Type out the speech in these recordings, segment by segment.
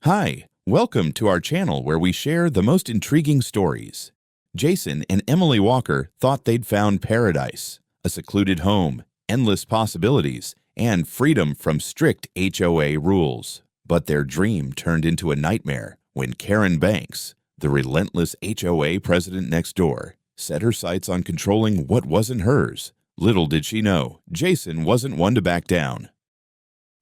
Hi, welcome to our channel where we share the most intriguing stories. Jason and Emily Walker thought they'd found paradise, a secluded home, endless possibilities, and freedom from strict HOA rules. But their dream turned into a nightmare when Karen Banks, the relentless HOA president next door, set her sights on controlling what wasn't hers. Little did she know, Jason wasn't one to back down.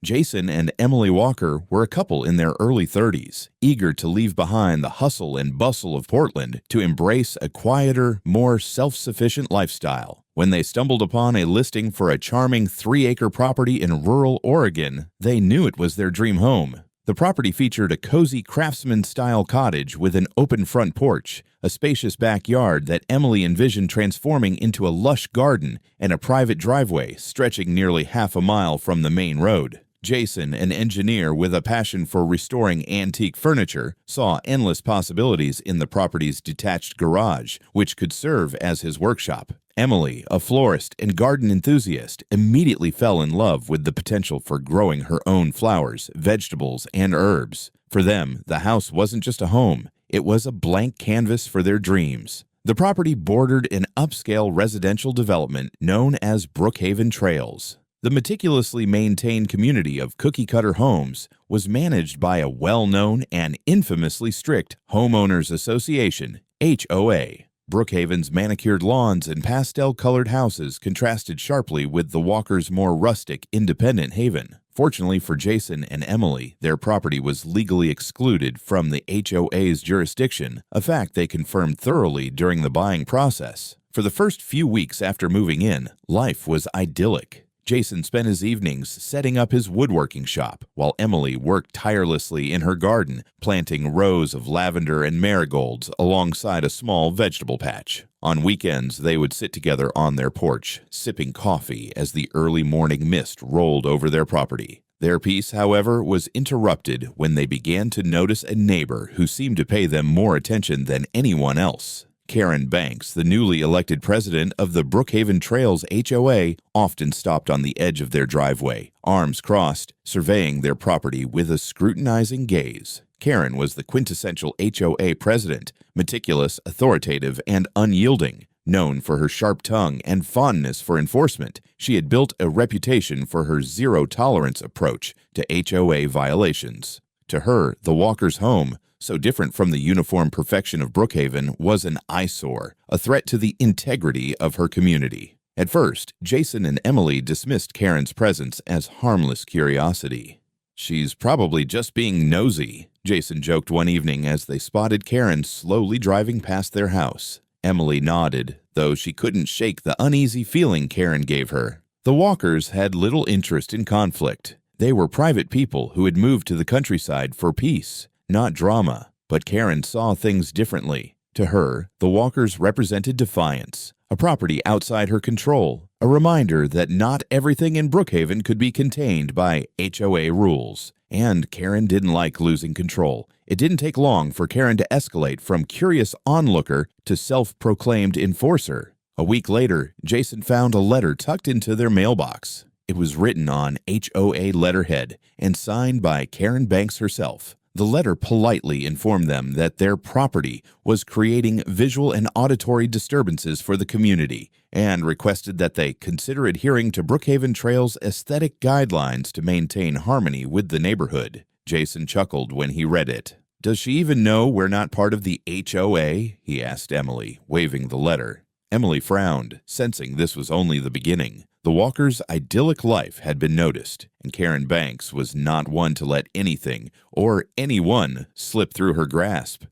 Jason and Emily Walker were a couple in their early 30s, eager to leave behind the hustle and bustle of Portland to embrace a quieter, more self-sufficient lifestyle. When they stumbled upon a listing for a charming 3-acre property in rural Oregon, they knew it was their dream home. The property featured a cozy craftsman-style cottage with an open front porch, a spacious backyard that Emily envisioned transforming into a lush garden, and a private driveway stretching nearly half a mile from the main road. Jason, an engineer with a passion for restoring antique furniture, saw endless possibilities in the property's detached garage, which could serve as his workshop. Emily, a florist and garden enthusiast, immediately fell in love with the potential for growing her own flowers, vegetables, and herbs. For them, the house wasn't just a home, it was a blank canvas for their dreams. The property bordered an upscale residential development known as Brookhaven Trails. The meticulously maintained community of cookie-cutter homes was managed by a well-known and infamously strict Homeowners Association, HOA. Brookhaven's manicured lawns and pastel-colored houses contrasted sharply with the Walkers' more rustic, independent haven. Fortunately for Jason and Emily, their property was legally excluded from the HOA's jurisdiction, a fact they confirmed thoroughly during the buying process. For the first few weeks after moving in, life was idyllic. Jason spent his evenings setting up his woodworking shop, while Emily worked tirelessly in her garden, planting rows of lavender and marigolds alongside a small vegetable patch. On weekends, they would sit together on their porch, sipping coffee as the early morning mist rolled over their property. Their peace, however, was interrupted when they began to notice a neighbor who seemed to pay them more attention than anyone else. Karen Banks, the newly elected president of the Brookhaven Trails HOA, often stopped on the edge of their driveway, arms crossed, surveying their property with a scrutinizing gaze. Karen was the quintessential HOA president, meticulous, authoritative, and unyielding. Known for her sharp tongue and fondness for enforcement, she had built a reputation for her zero-tolerance approach to HOA violations. To her, the Walkers' home, so different from the uniform perfection of Brookhaven, was an eyesore, a threat to the integrity of her community. At first, Jason and Emily dismissed Karen's presence as harmless curiosity. "She's probably just being nosy," Jason joked one evening as they spotted Karen slowly driving past their house. Emily nodded, though she couldn't shake the uneasy feeling Karen gave her. The Walkers had little interest in conflict. They were private people who had moved to the countryside for peace, not drama, but Karen saw things differently. To her, the Walkers represented defiance, a property outside her control, a reminder that not everything in Brookhaven could be contained by HOA rules. And Karen didn't like losing control. It didn't take long for Karen to escalate from curious onlooker to self-proclaimed enforcer. A week later, Jason found a letter tucked into their mailbox. It was written on HOA letterhead and signed by Karen Banks herself. The letter politely informed them that their property was creating visual and auditory disturbances for the community and requested that they consider adhering to Brookhaven Trails' aesthetic guidelines to maintain harmony with the neighborhood. Jason chuckled when he read it. "Does she even know we're not part of the HOA?" he asked Emily, waving the letter. Emily frowned, sensing this was only the beginning. The Walkers' idyllic life had been noticed, and Karen Banks was not one to let anything or anyone slip through her grasp.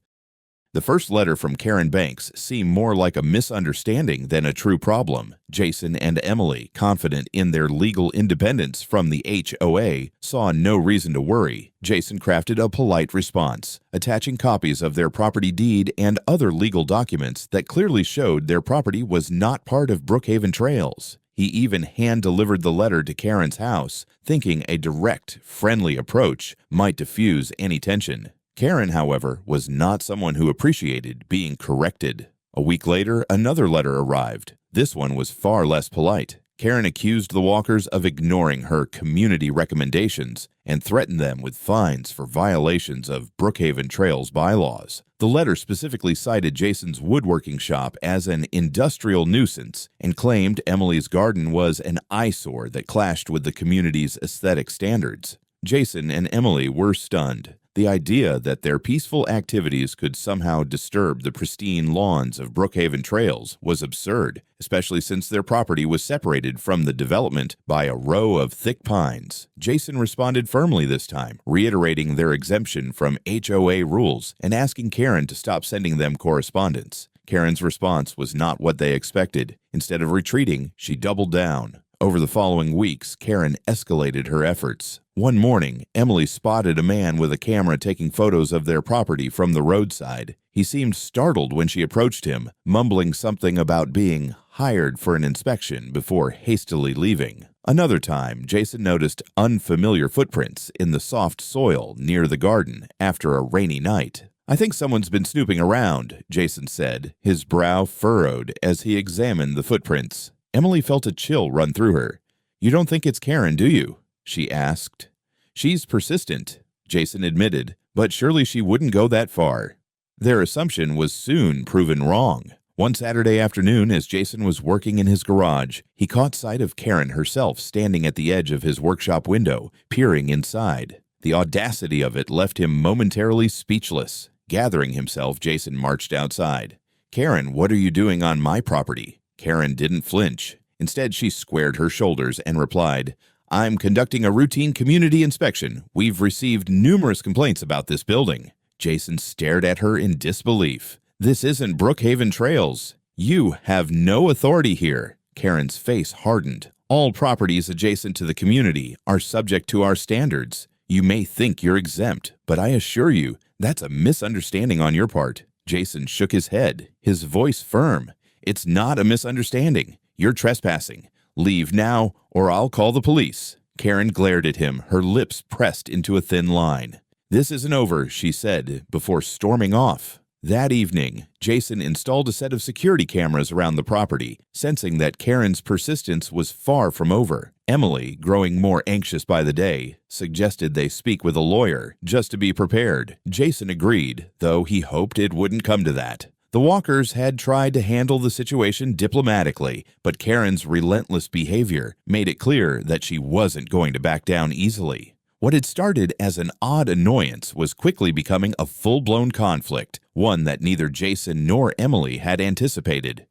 The first letter from Karen Banks seemed more like a misunderstanding than a true problem. Jason and Emily, confident in their legal independence from the HOA, saw no reason to worry. Jason crafted a polite response, attaching copies of their property deed and other legal documents that clearly showed their property was not part of Brookhaven Trails. He even hand-delivered the letter to Karen's house, thinking a direct, friendly approach might diffuse any tension. Karen, however, was not someone who appreciated being corrected. A week later, another letter arrived. This one was far less polite. Karen accused the Walkers of ignoring her community recommendations and threatened them with fines for violations of Brookhaven Trails bylaws. The letter specifically cited Jason's woodworking shop as an industrial nuisance and claimed Emily's garden was an eyesore that clashed with the community's aesthetic standards. Jason and Emily were stunned. The idea that their peaceful activities could somehow disturb the pristine lawns of Brookhaven Trails was absurd, especially since their property was separated from the development by a row of thick pines. Jason responded firmly this time, reiterating their exemption from HOA rules and asking Karen to stop sending them correspondence. Karen's response was not what they expected. Instead of retreating, she doubled down. Over the following weeks, Karen escalated her efforts. One morning, Emily spotted a man with a camera taking photos of their property from the roadside. He seemed startled when she approached him, mumbling something about being hired for an inspection before hastily leaving. Another time, Jason noticed unfamiliar footprints in the soft soil near the garden after a rainy night. "I think someone's been snooping around," Jason said, his brow furrowed as he examined the footprints. Emily felt a chill run through her. "You don't think it's Karen, do you?" she asked. "She's persistent," Jason admitted, "but surely she wouldn't go that far." Their assumption was soon proven wrong. One Saturday afternoon, as Jason was working in his garage, he caught sight of Karen herself standing at the edge of his workshop window, peering inside. The audacity of it left him momentarily speechless. Gathering himself, Jason marched outside. "Karen, what are you doing on my property?" Karen didn't flinch. Instead, she squared her shoulders and replied, "I'm conducting a routine community inspection. We've received numerous complaints about this building." Jason stared at her in disbelief. "This isn't Brookhaven Trails. You have no authority here." Karen's face hardened. "All properties adjacent to the community are subject to our standards. You may think you're exempt, but I assure you that's a misunderstanding on your part." Jason shook his head, his voice firm. "It's not a misunderstanding. You're trespassing. Leave now, or I'll call the police." Karen glared at him, her lips pressed into a thin line. "This isn't over," she said, before storming off. That evening, Jason installed a set of security cameras around the property, sensing that Karen's persistence was far from over. Emily, growing more anxious by the day, suggested they speak with a lawyer, just to be prepared. Jason agreed, though he hoped it wouldn't come to that. The Walkers had tried to handle the situation diplomatically, but Karen's relentless behavior made it clear that she wasn't going to back down easily. What had started as an odd annoyance was quickly becoming a full-blown conflict, one that neither Jason nor Emily had anticipated.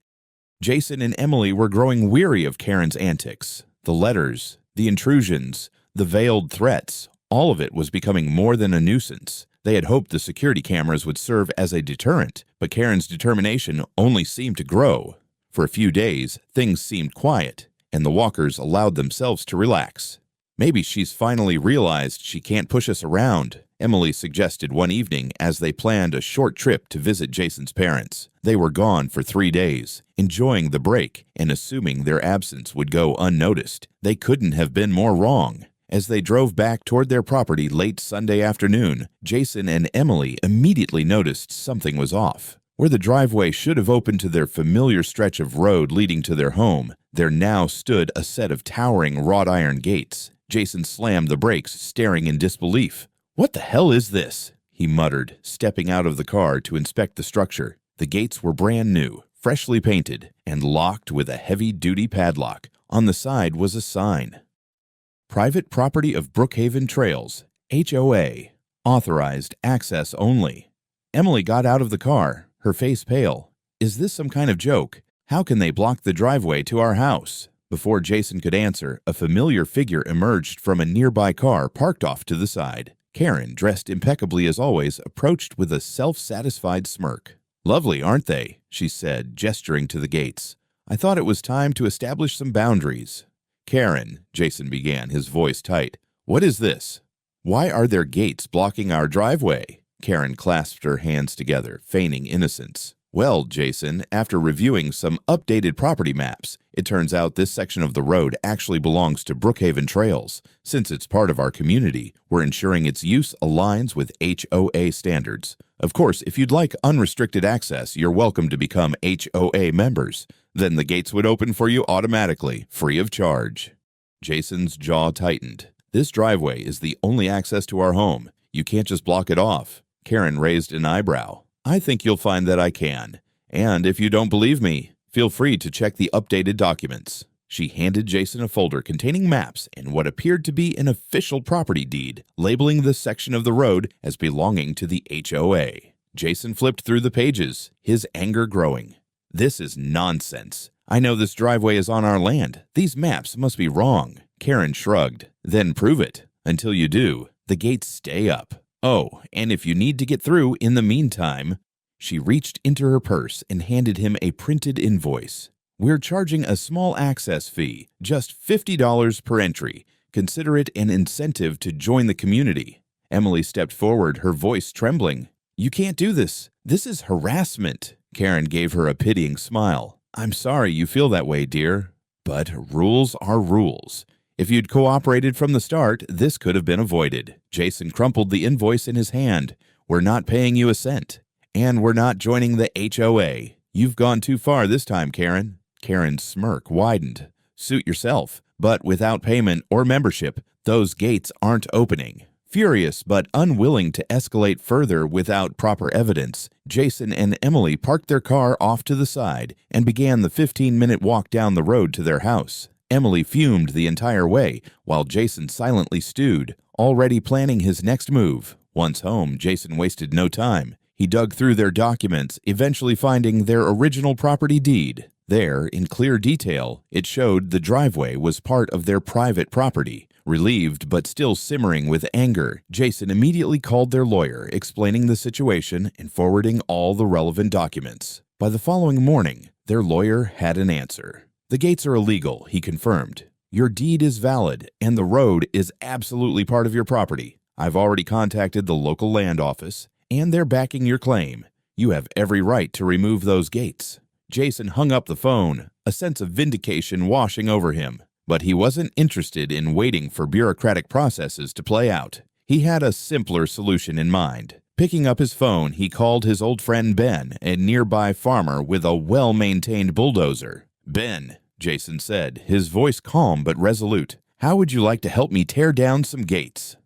Jason and Emily were growing weary of Karen's antics. The letters, the intrusions, the veiled threats, all of it was becoming more than a nuisance. They had hoped the security cameras would serve as a deterrent, but Karen's determination only seemed to grow. For a few days, things seemed quiet, and the Walkers allowed themselves to relax. "Maybe she's finally realized she can't push us around," Emily suggested one evening as they planned a short trip to visit Jason's parents. They were gone for 3 days, enjoying the break and assuming their absence would go unnoticed. They couldn't have been more wrong. As they drove back toward their property late Sunday afternoon, Jason and Emily immediately noticed something was off. Where the driveway should have opened to their familiar stretch of road leading to their home, there now stood a set of towering wrought iron gates. Jason slammed the brakes, staring in disbelief. "What the hell is this?" he muttered, stepping out of the car to inspect the structure. The gates were brand new, freshly painted, and locked with a heavy-duty padlock. On the side was a sign. "Private property of Brookhaven Trails, HOA, authorized access only." Emily got out of the car, her face pale. "Is this some kind of joke? How can they block the driveway to our house?" Before Jason could answer, a familiar figure emerged from a nearby car parked off to the side. Karen, dressed impeccably as always, approached with a self-satisfied smirk. "Lovely, aren't they?" she said, gesturing to the gates. "I thought it was time to establish some boundaries." "Karen," Jason began, his voice tight, "what is this? Why are there gates blocking our driveway?" Karen clasped her hands together, feigning innocence. "Well, Jason, after reviewing some updated property maps, it turns out this section of the road actually belongs to Brookhaven Trails. Since it's part of our community, we're ensuring its use aligns with HOA standards. Of course, if you'd like unrestricted access, you're welcome to become HOA members. Then the gates would open for you automatically, free of charge. Jason's jaw tightened. This driveway is the only access to our home. You can't just block it off. Karen raised an eyebrow. I think you'll find that I can. And if you don't believe me, feel free to check the updated documents. She handed Jason a folder containing maps and what appeared to be an official property deed, labeling this section of the road as belonging to the HOA. Jason flipped through the pages, his anger growing. This is nonsense. I know this driveway is on our land. These maps must be wrong. Karen shrugged. Then prove it. Until you do, the gates stay up. Oh, and if you need to get through in the meantime, she reached into her purse and handed him a printed invoice. We're charging a small access fee, just $50 per entry. Consider it an incentive to join the community. Emily stepped forward, her voice trembling. You can't do this. This is harassment. Karen gave her a pitying smile. I'm sorry you feel that way, dear. But rules are rules. If you'd cooperated from the start, this could have been avoided. Jason crumpled the invoice in his hand. We're not paying you a cent. And we're not joining the HOA. You've gone too far this time, Karen. Karen's smirk widened. Suit yourself. But without payment or membership, those gates aren't opening. Furious but unwilling to escalate further without proper evidence, Jason and Emily parked their car off to the side and began the 15-minute walk down the road to their house. Emily fumed the entire way, while Jason silently stewed, already planning his next move. Once home, Jason wasted no time. He dug through their documents, eventually finding their original property deed. There, in clear detail, it showed the driveway was part of their private property. Relieved but still simmering with anger, Jason immediately called their lawyer, explaining the situation and forwarding all the relevant documents. By the following morning, their lawyer had an answer. The gates are illegal, he confirmed. Your deed is valid, and the road is absolutely part of your property. I've already contacted the local land office, and they're backing your claim. You have every right to remove those gates. Jason hung up the phone, a sense of vindication washing over him. But he wasn't interested in waiting for bureaucratic processes to play out. He had a simpler solution in mind. Picking up his phone, he called his old friend Ben, a nearby farmer with a well-maintained bulldozer. Ben, Jason said, his voice calm but resolute, how would you like to help me tear down some gates?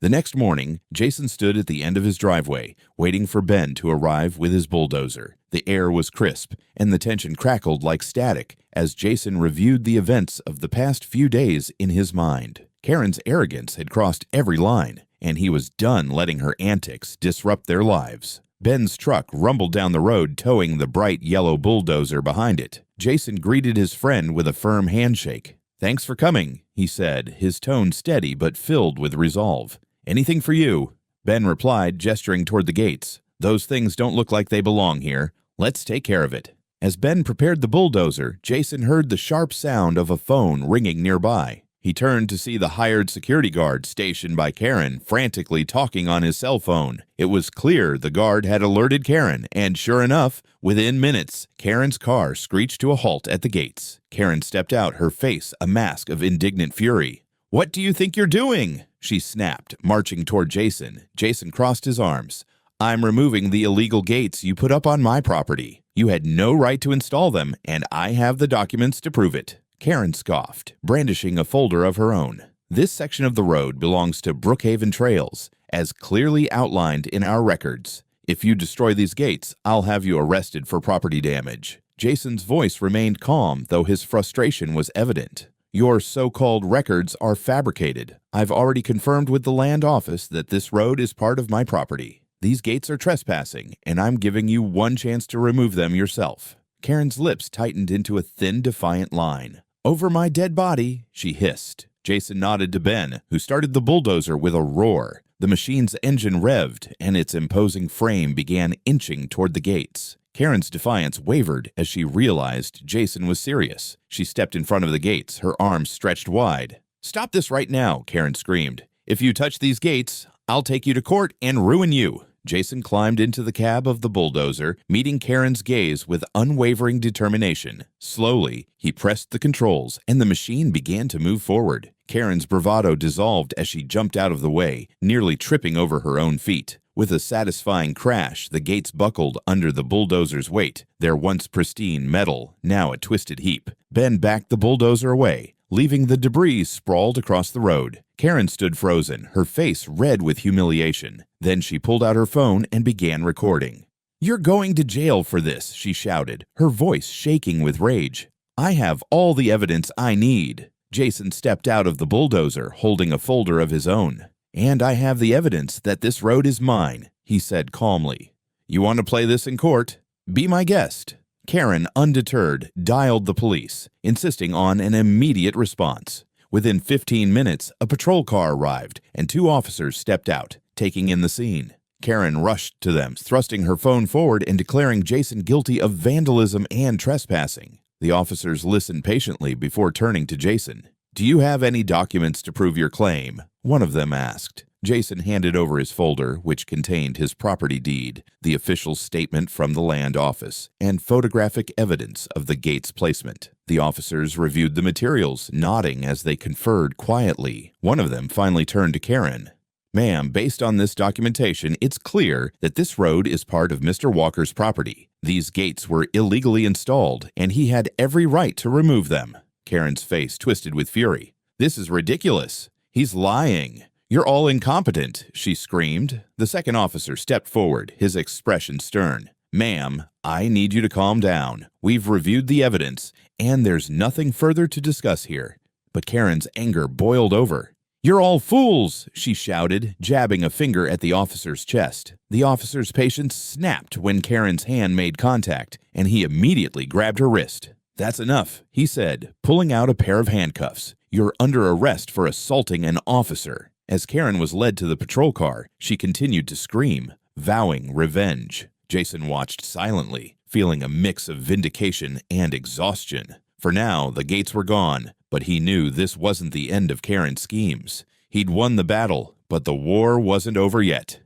The next morning, Jason stood at the end of his driveway, waiting for Ben to arrive with his bulldozer. The air was crisp, and the tension crackled like static as Jason reviewed the events of the past few days in his mind. Karen's arrogance had crossed every line, and he was done letting her antics disrupt their lives. Ben's truck rumbled down the road, towing the bright yellow bulldozer behind it. Jason greeted his friend with a firm handshake. Thanks for coming, he said, his tone steady but filled with resolve. Anything for you, Ben replied, gesturing toward the gates. Those things don't look like they belong here. Let's take care of it. As Ben prepared the bulldozer, Jason heard the sharp sound of a phone ringing nearby. He turned to see the hired security guard stationed by Karen frantically talking on his cell phone. It was clear the guard had alerted Karen, and sure enough, within minutes, Karen's car screeched to a halt at the gates. Karen stepped out, her face a mask of indignant fury. What do you think you're doing? She snapped, marching toward Jason. Jason crossed his arms. I'm removing the illegal gates you put up on my property. You had no right to install them, and I have the documents to prove it. Karen scoffed, brandishing a folder of her own. This section of the road belongs to Brookhaven Trails, as clearly outlined in our records. If you destroy these gates, I'll have you arrested for property damage. Jason's voice remained calm, though his frustration was evident. Your so-called records are fabricated. I've already confirmed with the land office that this road is part of my property. These gates are trespassing, and I'm giving you one chance to remove them yourself. Karen's lips tightened into a thin, defiant line. Over my dead body, she hissed. Jason nodded to Ben, who started the bulldozer with a roar. The machine's engine revved, and its imposing frame began inching toward the gates. Karen's defiance wavered as she realized Jason was serious. She stepped in front of the gates, her arms stretched wide. Stop this right now, Karen screamed. If you touch these gates, I'll take you to court and ruin you. Jason climbed into the cab of the bulldozer, meeting Karen's gaze with unwavering determination. Slowly, he pressed the controls, and the machine began to move forward. Karen's bravado dissolved as she jumped out of the way, nearly tripping over her own feet. With a satisfying crash, the gates buckled under the bulldozer's weight, their once pristine metal now a twisted heap. Ben backed the bulldozer away, leaving the debris sprawled across the road. Karen stood frozen, her face red with humiliation. Then she pulled out her phone and began recording. "You're going to jail for this," she shouted, her voice shaking with rage. "I have all the evidence I need." Jason stepped out of the bulldozer, holding a folder of his own. "And I have the evidence that this road is mine," he said calmly. "You want to play this in court? Be my guest." Karen, undeterred, dialed the police, insisting on an immediate response. Within 15 minutes, a patrol car arrived, and 2 officers stepped out, taking in the scene. Karen rushed to them, thrusting her phone forward and declaring Jason guilty of vandalism and trespassing. The officers listened patiently before turning to Jason. "Do you have any documents to prove your claim?" one of them asked. Jason handed over his folder, which contained his property deed, the official statement from the land office, and photographic evidence of the gate's placement. The officers reviewed the materials, nodding as they conferred quietly. One of them finally turned to Karen. "Ma'am, based on this documentation, it's clear that this road is part of Mr. Walker's property. These gates were illegally installed, and he had every right to remove them." Karen's face twisted with fury. "This is ridiculous. He's lying. You're all incompetent," she screamed. The second officer stepped forward, his expression stern. "Ma'am, I need you to calm down. We've reviewed the evidence, and there's nothing further to discuss here." But Karen's anger boiled over. "You're all fools!" she shouted, jabbing a finger at the officer's chest. The officer's patience snapped when Karen's hand made contact, and he immediately grabbed her wrist. "That's enough," he said, pulling out a pair of handcuffs. "You're under arrest for assaulting an officer." As Karen was led to the patrol car, she continued to scream, vowing revenge. Jason watched silently, feeling a mix of vindication and exhaustion. For now, the gates were gone, but he knew this wasn't the end of Karen's schemes. He'd won the battle, but the war wasn't over yet.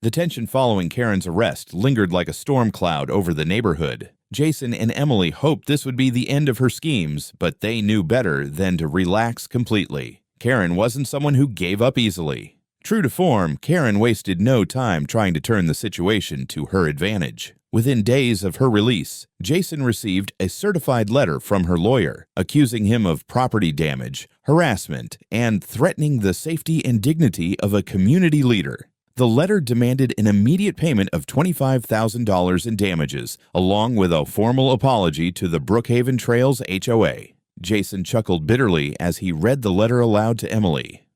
The tension following Karen's arrest lingered like a storm cloud over the neighborhood. Jason and Emily hoped this would be the end of her schemes, but they knew better than to relax completely. Karen wasn't someone who gave up easily. True to form, Karen wasted no time trying to turn the situation to her advantage. Within days of her release, Jason received a certified letter from her lawyer, accusing him of property damage, harassment, and threatening the safety and dignity of a community leader. The letter demanded an immediate payment of $25,000 in damages, along with a formal apology to the Brookhaven Trails HOA. Jason chuckled bitterly as he read the letter aloud to Emily.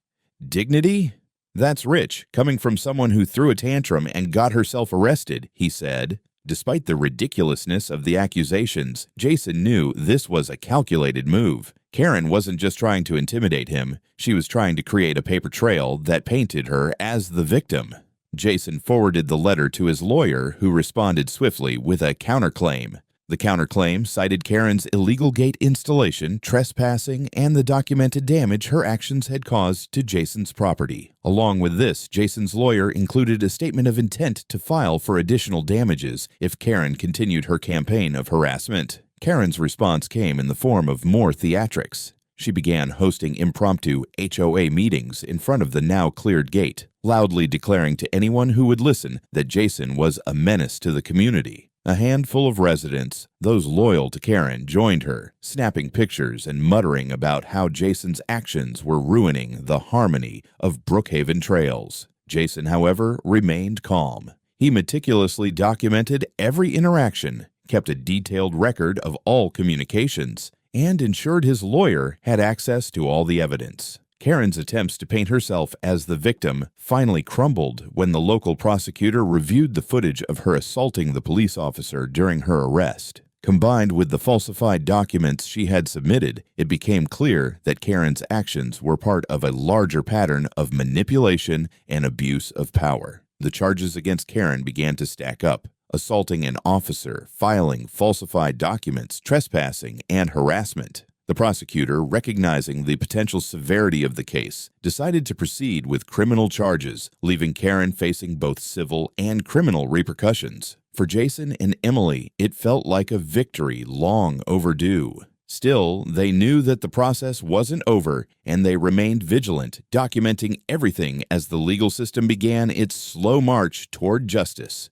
"Dignity? That's rich, coming from someone who threw a tantrum and got herself arrested," he said. Despite the ridiculousness of the accusations, Jason knew this was a calculated move. Karen wasn't just trying to intimidate him, she was trying to create a paper trail that painted her as the victim. Jason forwarded the letter to his lawyer, who responded swiftly with a counterclaim. The counterclaim cited Karen's illegal gate installation, trespassing, and the documented damage her actions had caused to Jason's property. Along with this, Jason's lawyer included a statement of intent to file for additional damages if Karen continued her campaign of harassment. Karen's response came in the form of more theatrics. She began hosting impromptu HOA meetings in front of the now cleared gate, loudly declaring to anyone who would listen that Jason was a menace to the community. A handful of residents, those loyal to Karen, joined her, snapping pictures and muttering about how Jason's actions were ruining the harmony of Brookhaven Trails. Jason, however, remained calm. He meticulously documented every interaction, kept a detailed record of all communications, and ensured his lawyer had access to all the evidence. Karen's attempts to paint herself as the victim finally crumbled when the local prosecutor reviewed the footage of her assaulting the police officer during her arrest. Combined with the falsified documents she had submitted, it became clear that Karen's actions were part of a larger pattern of manipulation and abuse of power. The charges against Karen began to stack up: assaulting an officer, filing falsified documents, trespassing, and harassment. The prosecutor, recognizing the potential severity of the case, decided to proceed with criminal charges, leaving Karen facing both civil and criminal repercussions. For Jason and Emily, it felt like a victory long overdue. Still, they knew that the process wasn't over, and they remained vigilant, documenting everything as the legal system began its slow march toward justice.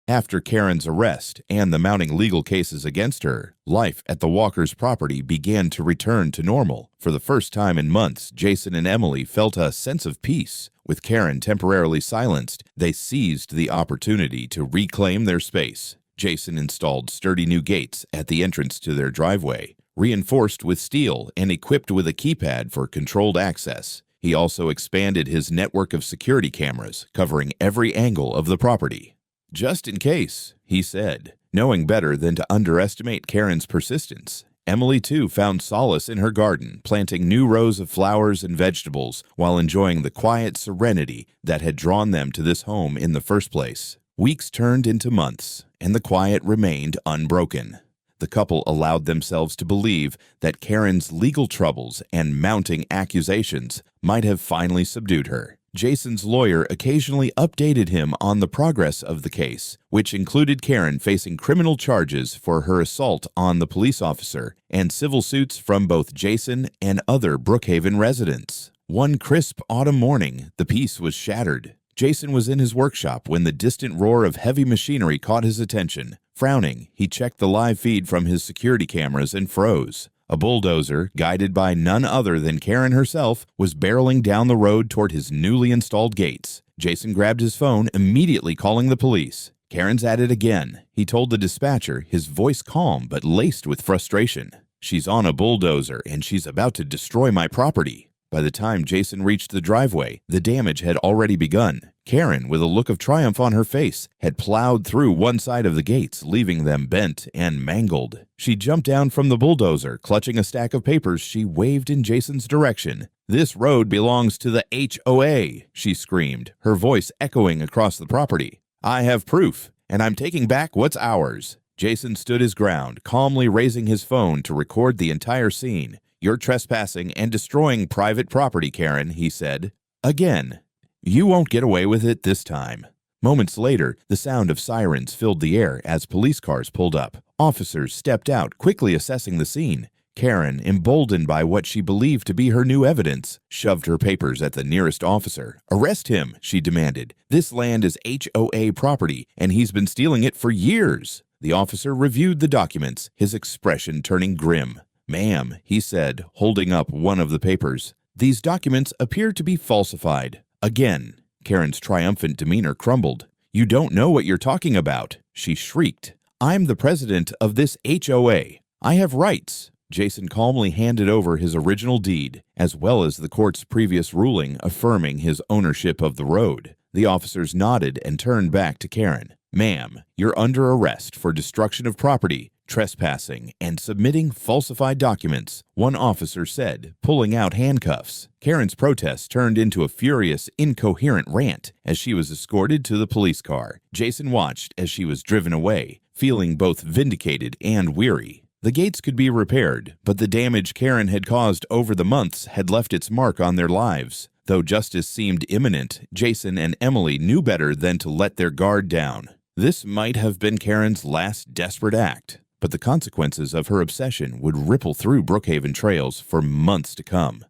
After Karen's arrest and the mounting legal cases against her, life at the Walkers' property began to return to normal. For the first time in months, Jason and Emily felt a sense of peace. With Karen temporarily silenced, they seized the opportunity to reclaim their space. Jason installed sturdy new gates at the entrance to their driveway, reinforced with steel and equipped with a keypad for controlled access. He also expanded his network of security cameras, covering every angle of the property. "Just in case," he said. Knowing better than to underestimate Karen's persistence, Emily too found solace in her garden, planting new rows of flowers and vegetables while enjoying the quiet serenity that had drawn them to this home in the first place. Weeks turned into months, and the quiet remained unbroken. The couple allowed themselves to believe that Karen's legal troubles and mounting accusations might have finally subdued her. Jason's lawyer occasionally updated him on the progress of the case, which included Karen facing criminal charges for her assault on the police officer and civil suits from both Jason and other Brookhaven residents. One crisp autumn morning, the peace was shattered. Jason was in his workshop when the distant roar of heavy machinery caught his attention. Frowning, he checked the live feed from his security cameras and froze. A bulldozer, guided by none other than Karen herself, was barreling down the road toward his newly installed gates. Jason grabbed his phone, immediately calling the police. "Karen's at it again," he told the dispatcher, his voice calm but laced with frustration. "She's on a bulldozer and she's about to destroy my property." By the time Jason reached the driveway, the damage had already begun. Karen, with a look of triumph on her face, had plowed through one side of the gates, leaving them bent and mangled. She jumped down from the bulldozer, clutching a stack of papers she waved in Jason's direction. "This road belongs to the HOA," she screamed, her voice echoing across the property. "I have proof, and I'm taking back what's ours." Jason stood his ground, calmly raising his phone to record the entire scene. "You're trespassing and destroying private property, Karen," he said. "Again. You won't get away with it this time." Moments later, the sound of sirens filled the air as police cars pulled up. Officers stepped out, quickly assessing the scene. Karen, emboldened by what she believed to be her new evidence, shoved her papers at the nearest officer. "Arrest him," she demanded. "This land is HOA property, and he's been stealing it for years." The officer reviewed the documents, his expression turning grim. "Ma'am," he said, holding up one of the papers, "these documents appear to be falsified." Again, Karen's triumphant demeanor crumbled. "You don't know what you're talking about," she shrieked. "I'm the president of this HOA. I have rights." Jason calmly handed over his original deed, as well as the court's previous ruling affirming his ownership of the road. The officers nodded and turned back to Karen. "Ma'am, you're under arrest for destruction of property, trespassing, and submitting falsified documents," one officer said, pulling out handcuffs. Karen's protest turned into a furious, incoherent rant as she was escorted to the police car. Jason watched as she was driven away, feeling both vindicated and weary. The gates could be repaired, but the damage Karen had caused over the months had left its mark on their lives. Though justice seemed imminent, Jason and Emily knew better than to let their guard down. This might have been Karen's last desperate act, but the consequences of her obsession would ripple through Brookhaven trails for months to come.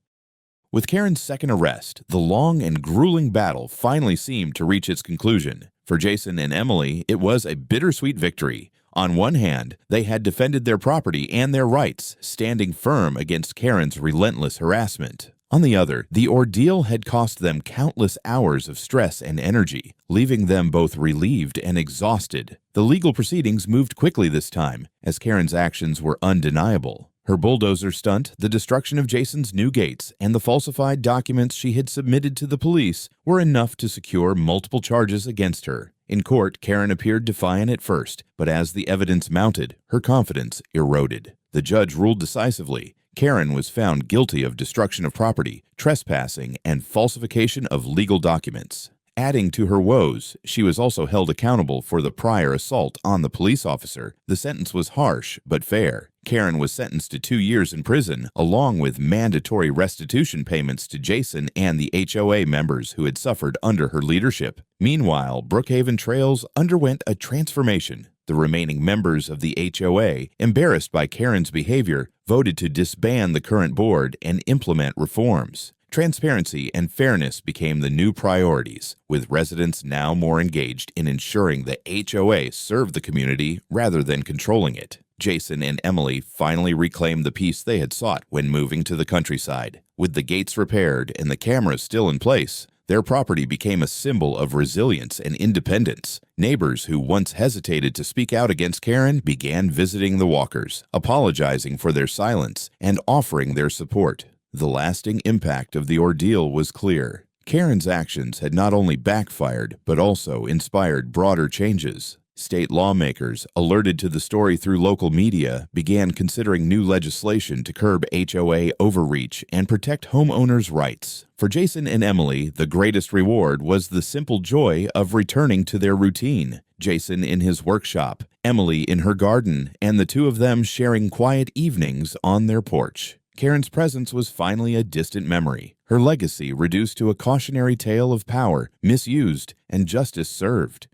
With Karen's second arrest, the long and grueling battle finally seemed to reach its conclusion. For Jason and Emily, it was a bittersweet victory. On one hand, they had defended their property and their rights, standing firm against Karen's relentless harassment. On the other, the ordeal had cost them countless hours of stress and energy, leaving them both relieved and exhausted. The legal proceedings moved quickly this time, as Karen's actions were undeniable. Her bulldozer stunt, the destruction of Jason's new gates, and the falsified documents she had submitted to the police were enough to secure multiple charges against her. In court, Karen appeared defiant at first, but as the evidence mounted, her confidence eroded. The judge ruled decisively. Karen was found guilty of destruction of property, trespassing, and falsification of legal documents. Adding to her woes, she was also held accountable for the prior assault on the police officer. The sentence was harsh but fair. Karen was sentenced to 2 years in prison, along with mandatory restitution payments to Jason and the HOA members who had suffered under her leadership. Meanwhile, Brookhaven Trails underwent a transformation. The remaining members of the HOA, embarrassed by Karen's behavior, voted to disband the current board and implement reforms. Transparency and fairness became the new priorities, with residents now more engaged in ensuring the HOA served the community rather than controlling it. Jason and Emily finally reclaimed the peace they had sought when moving to the countryside. With the gates repaired and the cameras still in place, their property became a symbol of resilience and independence. Neighbors who once hesitated to speak out against Karen began visiting the Walkers, apologizing for their silence and offering their support. The lasting impact of the ordeal was clear. Karen's actions had not only backfired, but also inspired broader changes. State lawmakers, alerted to the story through local media, began considering new legislation to curb HOA overreach and protect homeowners' rights. For Jason and Emily, the greatest reward was the simple joy of returning to their routine. Jason in his workshop, Emily in her garden, and the two of them sharing quiet evenings on their porch. Karen's presence was finally a distant memory, her legacy reduced to a cautionary tale of power misused and justice served.